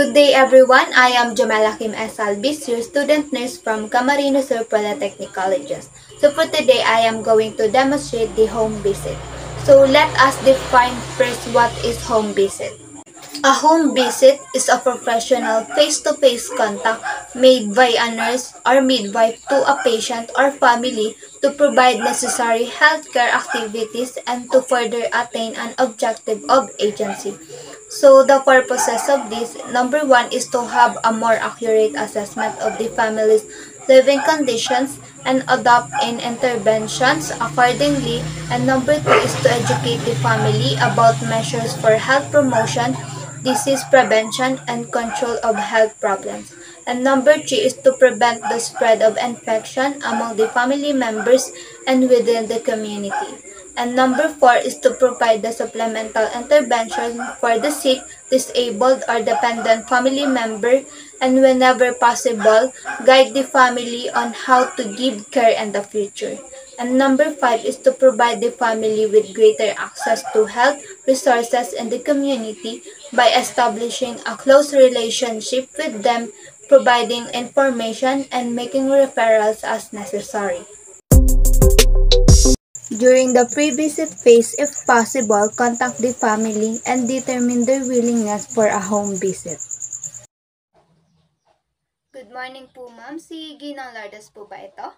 Good day everyone, I am Jamala Kim S. Albis, your student nurse from Camarines Sur Polytechnic Colleges. So for today, I am going to demonstrate the home visit. So let us define first what is home visit. A home visit is a professional face-to-face contact made by a nurse or midwife to a patient or family to provide necessary healthcare activities and to further attain an objective of agency. So the purposes of this, number one is to have a more accurate assessment of the family's living conditions and adopt in interventions accordingly. And number two is to educate the family about measures for health promotion, disease prevention, and control of health problems. And number three is to prevent the spread of infection among the family members and within the community. And number four is to provide the supplemental intervention for the sick, disabled, or dependent family member, and whenever possible, guide the family on how to give care in the future. And number five is to provide the family with greater access to health resources in the community by establishing a close relationship with them, providing information, and making referrals as necessary. During the pre-visit phase, if possible, contact the family and determine their willingness for a home visit. Good morning po ma'am, si Ginang Lardas po ba ito?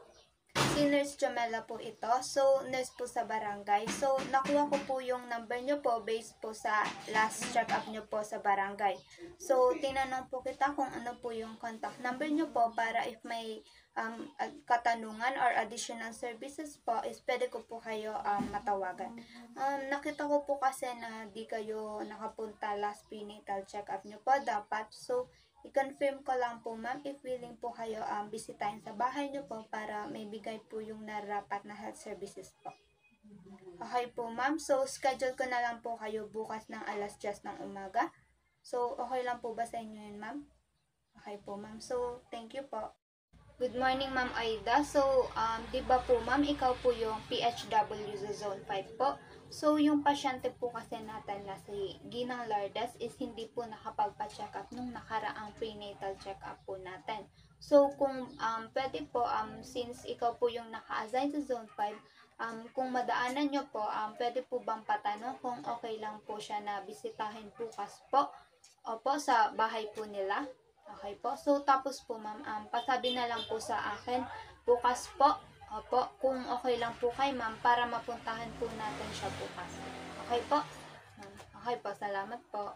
Si Nurse Jamela po ito. So, nurse po sa barangay. So, nakuha ko po yung number nyo po based po sa last check-up nyo po sa barangay. So, tinanong po kita kung ano po yung contact number nyo po para if may katanungan or additional services po is pwede ko po kayo matawagan. Nakita ko po kasi na di kayo nakapunta last prenatal check-up nyo po dapat. So, i-confirm ko lang po ma'am if willing po kayo bisitahin sa bahay nyo po para may bigay po yung narapat na health services po. Okay po ma'am, so schedule ko na lang po kayo bukas ng alas 10 ng umaga. So okay lang po ba sa inyo yun ma'am? Okay po ma'am, so thank you po. Good morning ma'am Aida. So di ba po ma'am ikaw po yung PHW sa Zone 5 po? So, yung pasyente po kasi natin na si Ginang Lardas is hindi po nakapagpa-check up nung nakaraang prenatal check up po natin. So, kung pwede po, since ikaw po yung naka-assign sa Zone 5, kung madaanan nyo po, pwede po bang patanong kung okay lang po siya na bisitahin bukas po? Opo, sa bahay po nila. Okay po. So, tapos po ma'am, pasabi na lang po sa akin, bukas po, opo, kung okay lang po kay ma'am para mapuntahan po natin siya bukas. Okay po? Okay po, salamat po.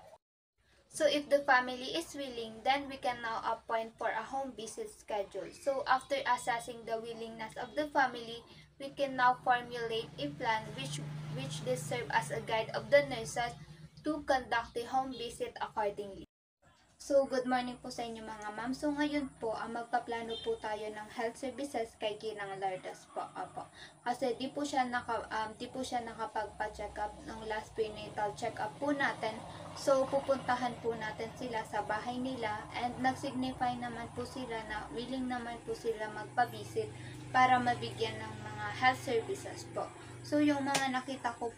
So if the family is willing, then we can now appoint for a home visit schedule. So after assessing the willingness of the family, we can now formulate a plan which will serve as a guide of the nurses to conduct the home visit accordingly. So, good morning po sa inyo mga ma'am. So, ngayon po, magpaplano po tayo ng health services kay Ginang Lardas po. Opo. Kasi di po siya nakapagpa-check up ng last prenatal check up po natin. So, pupuntahan po natin sila sa bahay nila and nag-signify naman po sila na willing naman po sila magpa-visit para mabigyan ng mga health services po. So, yung mga nakita po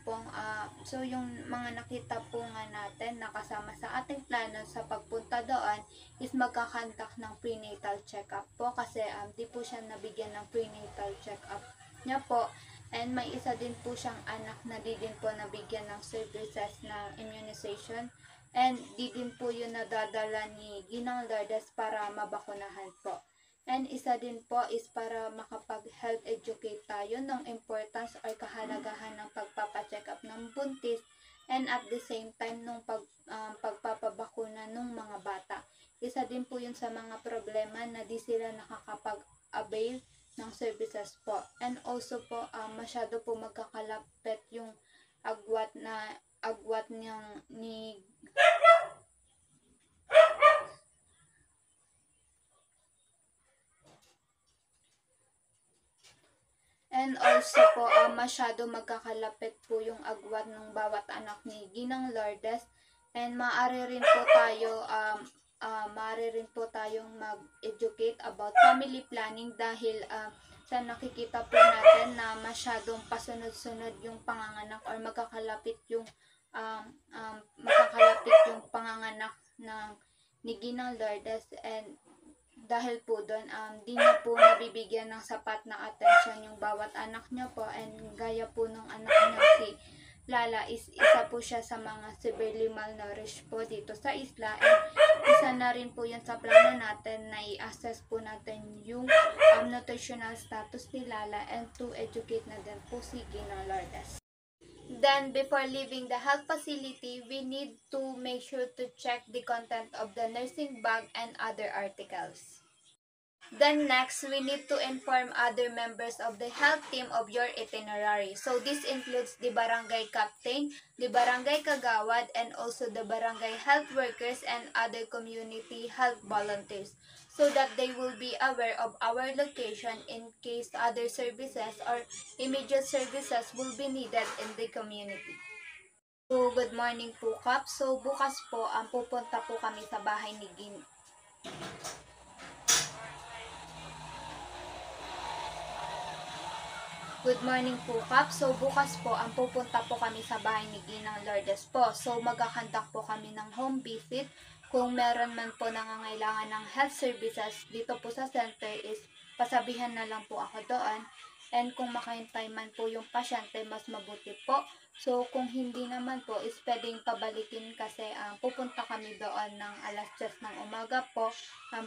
nga natin nakasama sa ating plano sa pagpunta doon is magkakandak ng prenatal check-up po kasi di po siya nabigyan ng prenatal check-up niya po. And may isa din po siyang anak na di din po nabigyan ng services ng immunization. And di din po yun nadadala ni Ginang Lardas para mabakunahan po. And isa din po is para makapag-health educate tayo ng importance or kahalagahan ng pagpapacheck up ng buntis and at the same time nung pagpapabakuna ng mga bata. Isa din po yun sa mga problema na di sila nakakapag-avail ng services po. And also po, masyado po magkakalapit yung agwat ni And also po, masyado magkakalapit po yung agwat ng bawat anak ni Ginang Lardas. And maaari rin po tayong mag-educate about family planning dahil sa nakikita po natin na masyadong pasunod-sunod yung panganganak or magkakalapit yung panganganak ng ni Ginang Lourdes, and dahil po doon, di na po nabibigyan ng sapat na atensyon yung bawat anak niya po, and gaya po nung anak niya si Lala is isa po siya sa mga severely malnourished po dito sa isla, and isa na rin po yun sa plano natin na i-assess po natin yung nutritional status ni Lala and to educate na din po si Ginang Lourdes. Then, before leaving the health facility, we need to make sure to check the content of the nursing bag and other articles. Then next, we need to inform other members of the health team of your itinerary. So this includes the barangay captain, the barangay kagawad, and also the barangay health workers and other community health volunteers, so that they will be aware of our location in case other services or immediate services will be needed in the community. So, good morning po, Kap. So, bukas po, pupunta po kami sa bahay ni Gin. Good morning po, Kap. So, bukas po, pupunta po kami sa bahay ni Ginang Lourdes po. So, magkakandak po kami ng home visit. Kung meron man po nangangailangan ng health services dito po sa center is pasabihan na lang po ako doon. And kung makahintay man po yung pasyente, mas mabuti po. So, kung hindi naman po, is pwedeng pabalikin kasi pupunta kami doon ng alas 10 ng umaga po.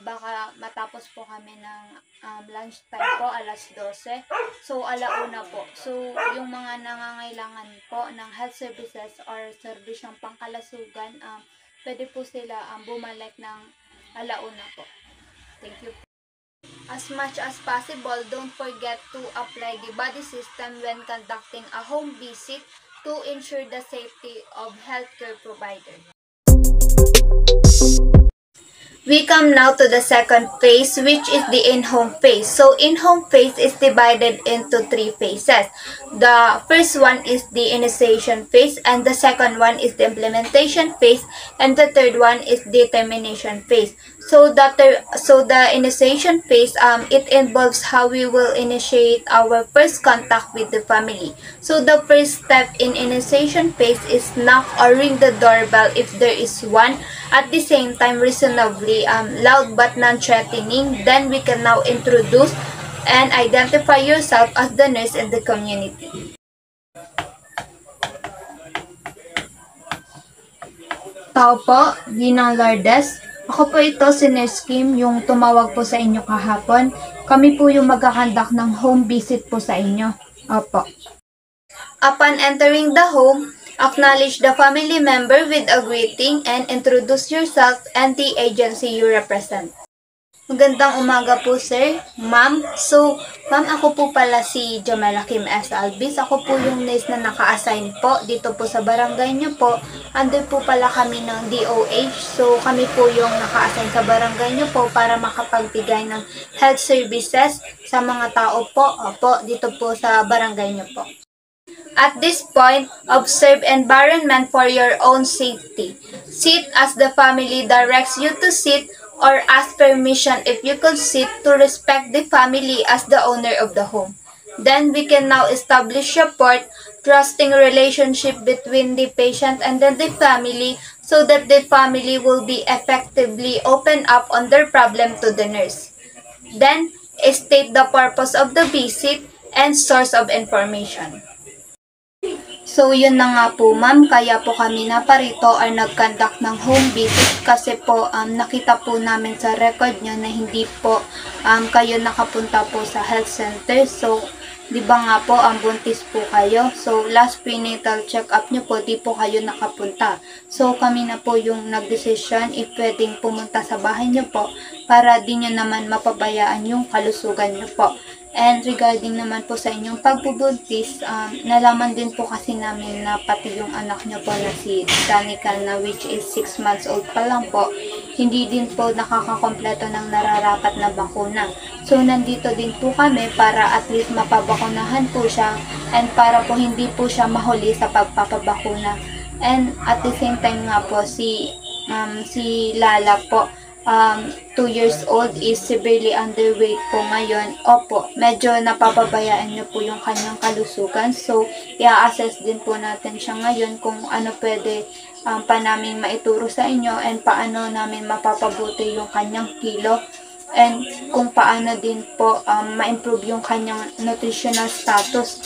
Baka matapos po kami ng lunchtime po, alas 12. So, alauna po. So, yung mga nangangailangan po ng health services or servisyong pangkalasugan, pwede po sila bumalik ng alauna po. Thank you. As much as possible, don't forget to apply the body system when conducting a home visit to ensure the safety of healthcare provider. We come now to the second phase, which is the in-home phase. So, in-home phase is divided into 3 phases. The first one is the initiation phase, and the second one is the implementation phase, and the third one is the termination phase. So the initiation phase, it involves how we will initiate our first contact with the family. So the first step in initiation phase is knock or ring the doorbell if there is one. At the same time, reasonably loud but non-threatening. Then we can now introduce and identify yourself as the nurse in the community. Tao po, Ginang Lourdes. Ako po ito si Nurse Kim, yung tumawag po sa inyo kahapon. Kami po yung magkakandak ng home visit po sa inyo. Opo. Upon entering the home, acknowledge the family member with a greeting and introduce yourself and the agency you represent. Magandang umaga po, sir. Ma'am. So, ma'am, ako po pala si Jamela Kim S. Albis. Ako po yung nurse na naka-assign po dito po sa barangay nyo po. Under po pala kami ng DOH. So, kami po yung naka-assign sa barangay nyo po para makapagbigay ng health services sa mga tao po. Opo, dito po sa barangay nyo po. At this point, observe environment for your own safety. Sit as the family directs you to sit, or ask permission if you could sit, to respect the family as the owner of the home. Then we can now establish rapport, trusting relationship between the patient and then the family, so that the family will be effectively open up on their problem to the nurse. Then, state the purpose of the visit and source of information. So, yun na nga po, ma'am. Kaya po kami naparito or nag-conduct ng home visit kasi po nakita po namin sa record nyo na hindi po kayo nakapunta po sa health center. So, di ba nga po, buntis po kayo. So, last prenatal check-up nyo po, di po kayo nakapunta. So, kami na po yung nag-decision if pwedeng pumunta sa bahay nyo po para di nyo naman mapabayaan yung kalusugan nyo po. And regarding naman po sa inyong pagbubuntis, nalaman din po kasi namin na pati yung anak nyo po na si Danica na which is 6 months old pa lang po, hindi din po nakakakompleto ng nararapat na bakuna. So, nandito din po kami para at least mapabakunahan po siya and para po hindi po siya mahuli sa pagpapabakuna. And at the same time nga po, si Lala po, 2 years old is severely underweight po ngayon. Opo, medyo napapabayaan niyo po yung kanyang kalusugan. So, i-assess din po natin siya ngayon kung ano pwede pa namin maituro sa inyo and paano namin mapapabuti yung kanyang kilo and kung paano din po ma-improve yung kanyang nutritional status.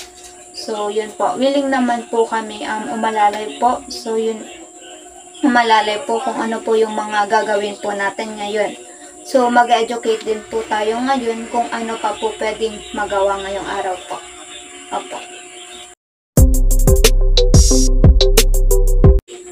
So, yun po. Willing naman po kami umalalay po. So, yun, umalalay po kung ano po yung mga gagawin po natin ngayon. So, mag-educate din po tayo ngayon kung ano pa po pwedeng magawa ngayong araw po. Opo.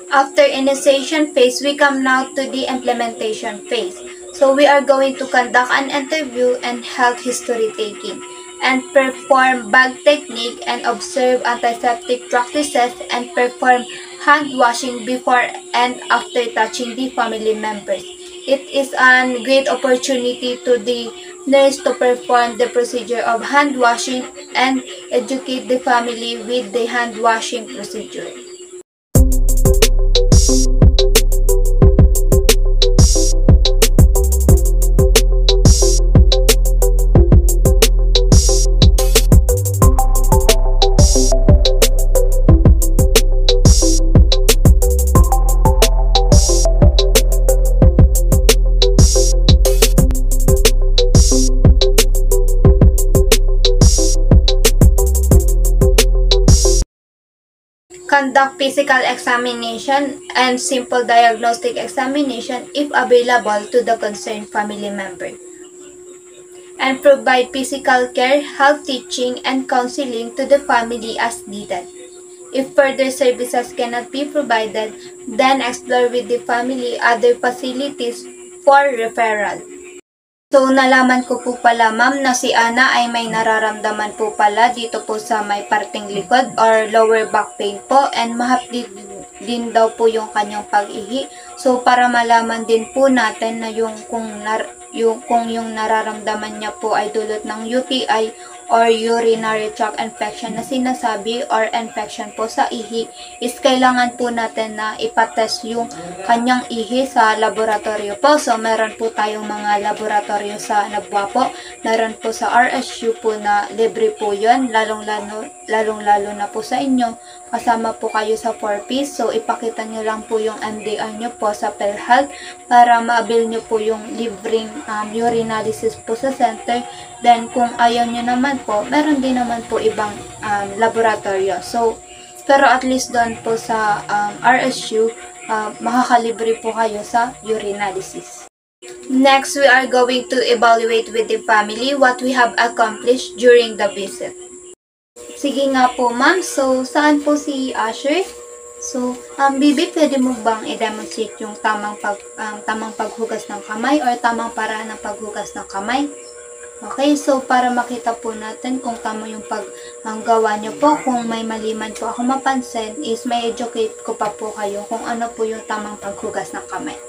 After initiation phase, we come now to the implementation phase. So, we are going to conduct an interview and health history taking, and perform bag technique and observe antiseptic practices and perform hand washing before and after touching the family members. It is a great opportunity to the nurse to perform the procedure of hand washing and educate the family with the hand washing procedure. Conduct physical examination and simple diagnostic examination if available to the concerned family member. And provide physical care, health teaching, and counseling to the family as needed. If further services cannot be provided, then explore with the family other facilities for referral. So, nalaman ko po pala ma'am na si Ana ay may nararamdaman po pala dito po sa may parting likod or lower back pain po and mahapdi din daw po yung kanyang pag-ihi. So, para malaman din po natin na yung nararamdaman niya po ay dulot ng UTI or urinary tract infection na sinasabi or infection po sa ihi is kailangan po natin na ipatest yung kanyang ihi sa laboratorio po. So, meron po tayong mga laboratorio sa Nabwa po. Meron po sa RSU po na libre po yun, lalong-lalo na po sa inyo. Kasama po kayo sa 4Ps. So, ipakita nyo lang po yung MDR nyo po sa PhilHealth para ma-avail nyo po yung libreng urinalysis po sa center. Then, kung ayaw nyo naman po, meron din naman po ibang laboratorio. So, pero at least doon po sa RSU, makakalibre po kayo sa urinalysis. Next, we are going to evaluate with the family what we have accomplished during the visit. Sige nga po, ma'am. So, saan po si Asher? So, Bibi, pwede mo bang i-demonstrate yung tamang paghugas ng kamay or tamang paraan ng paghugas ng kamay? Okay, so para makita po natin kung tama yung paggawa nyo po, kung may maliman po ako mapansin, is may educate ko pa po kayo kung ano po yung tamang paghugas ng kamay.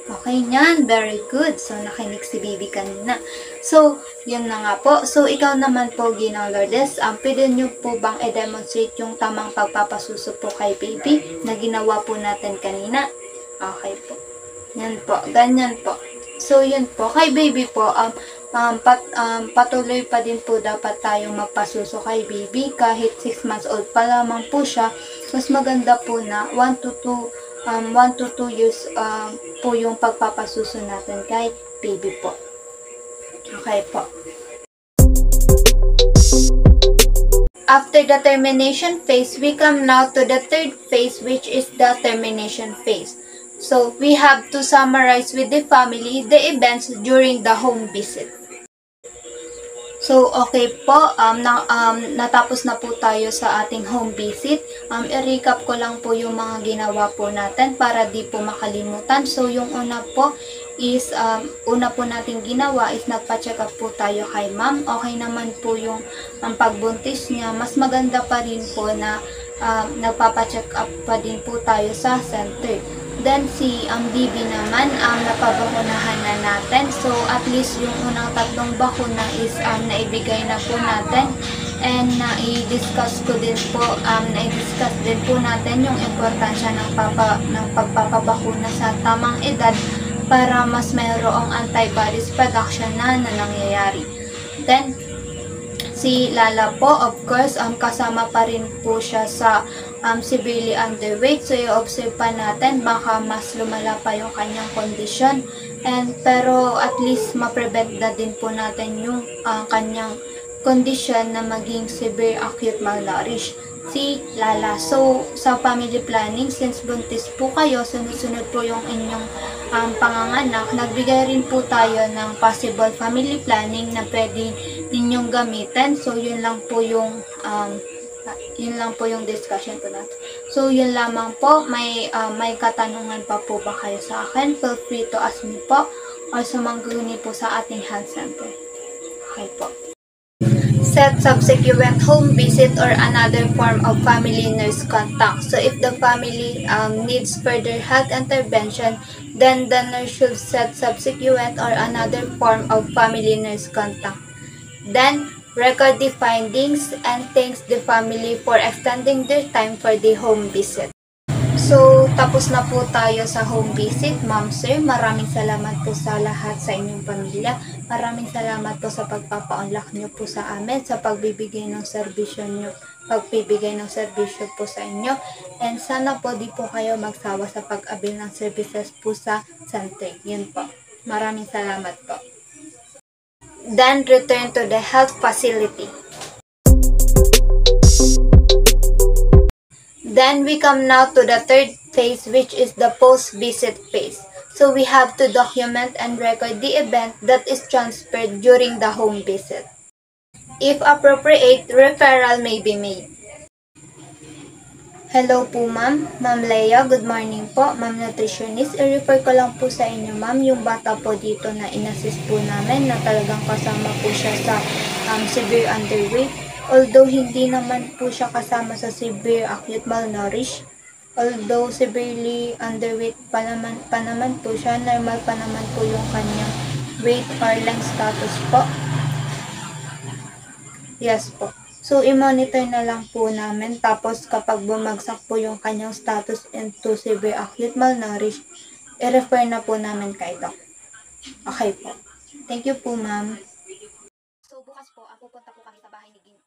Okay, yan. Very good. So, nakinig si Bibi kanina. So, yun na nga po. So, ikaw naman po, Ginang Lourdes, pwede nyo po bang i-demonstrate yung tamang pagpapasuso po kay Baby na ginawa po natin kanina? Okay po. Yan po. Ganyan po. So, yun po. Kay Baby po, patuloy pa din po dapat tayong magpasuso kay Baby. Kahit 6 months old pa lamang po siya, mas maganda po na 1 to 2 years po yung pagpapasuso natin kay Baby po. Okay po. After the termination phase, we come now to the third phase, which is the termination phase. So, we have to summarize with the family the events during the home visit. So, okay po, natapos na po tayo sa ating home visit. I-recap ko lang po yung mga ginawa po natin para di po makalimutan. So, yung una po is, una po nating ginawa is nagpa-check up po tayo kay ma'am. Okay naman po yung pagbuntis niya. Mas maganda pa rin po na nagpapa-check up pa din po tayo sa center. Then, si Bibi naman, napabakunahan na natin. So, at least yung unang 3 bakuna is naibigay na po natin. And na-discuss din po natin yung importansya ng pagpapabakuna sa tamang edad para mas mayroong antibodies production na nangyayari. Then, si Lala po, of course, kasama pa rin po siya sa severely underweight. So, i-observe pa natin, baka mas lumala pa yung kanyang kondisyon. Pero at least ma-prevent na din po natin yung kanyang kondisyon na maging severe acute malnourished si Lala. So, sa family planning, since buntis po kayo, sunod-sunod po yung inyong panganganak, nagbigay rin po tayo ng possible family planning na pwede ninyong gamitin. So, yun lang po yung discussion po natin. So, yun lamang po. May katanungan pa po ba kayo sa akin? Feel free to ask me po or sumangguni po sa ating health center. Okay po. Set subsequent home visit or another form of family nurse contact. So, if the family needs further health intervention, then the nurse should set subsequent or another form of family nurse contact. Then, record the findings and thanks the family for extending their time for the home visit. So, tapos na po tayo sa home visit. Ma'am, sir, maraming salamat po sa lahat sa inyong pamilya. Maraming salamat po sa pagpapa-unlock nyo po sa amin, sa pagbibigay ng serbisyo po sa inyo. And sana po di po kayo magsawa sa pag-avail ng services po sa center. Yun po. Maraming salamat po. Then, return to the health facility. Then we come now to the third phase, which is the post-visit phase. So we have to document and record the event that is transferred during the home visit. If appropriate, referral may be made. Hello po ma'am. Ma'am Leia, good morning po. Ma'am nutritionist, i-refer ko lang po sa inyo ma'am yung bata po dito na inassist po namin na talagang kasama po siya sa severe underweight. Although hindi naman po siya kasama sa severe acute malnourished, although severely underweight pa naman po siya, normal pa naman po yung kanyang weight or length status po. Yes po. So, i-monitor na lang po namin. Tapos, kapag bumagsak po yung kanyang status into severe acute malnourished, i-refer na po namin kay doc. Okay po. Thank you po, ma'am. So, bukas po, pupunta po kami sa bahay ni Gin.